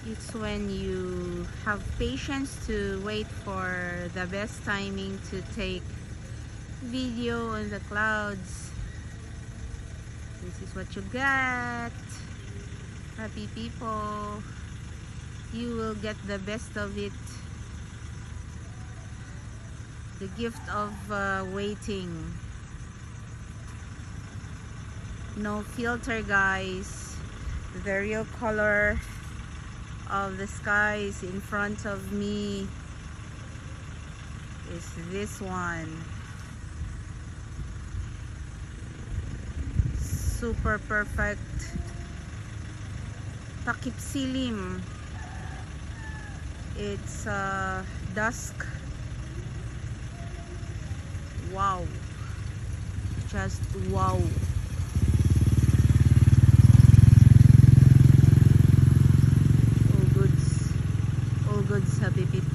It's when you have patience to wait for the best timing to take video on the clouds. This is what you get. Happy people, you will get the best of it. The gift of waiting. No filter, guys. The real color of the skies in front of me is this one. Super perfect. Takip silim. It's dusk. Wow. Just wow. All goods, happy people.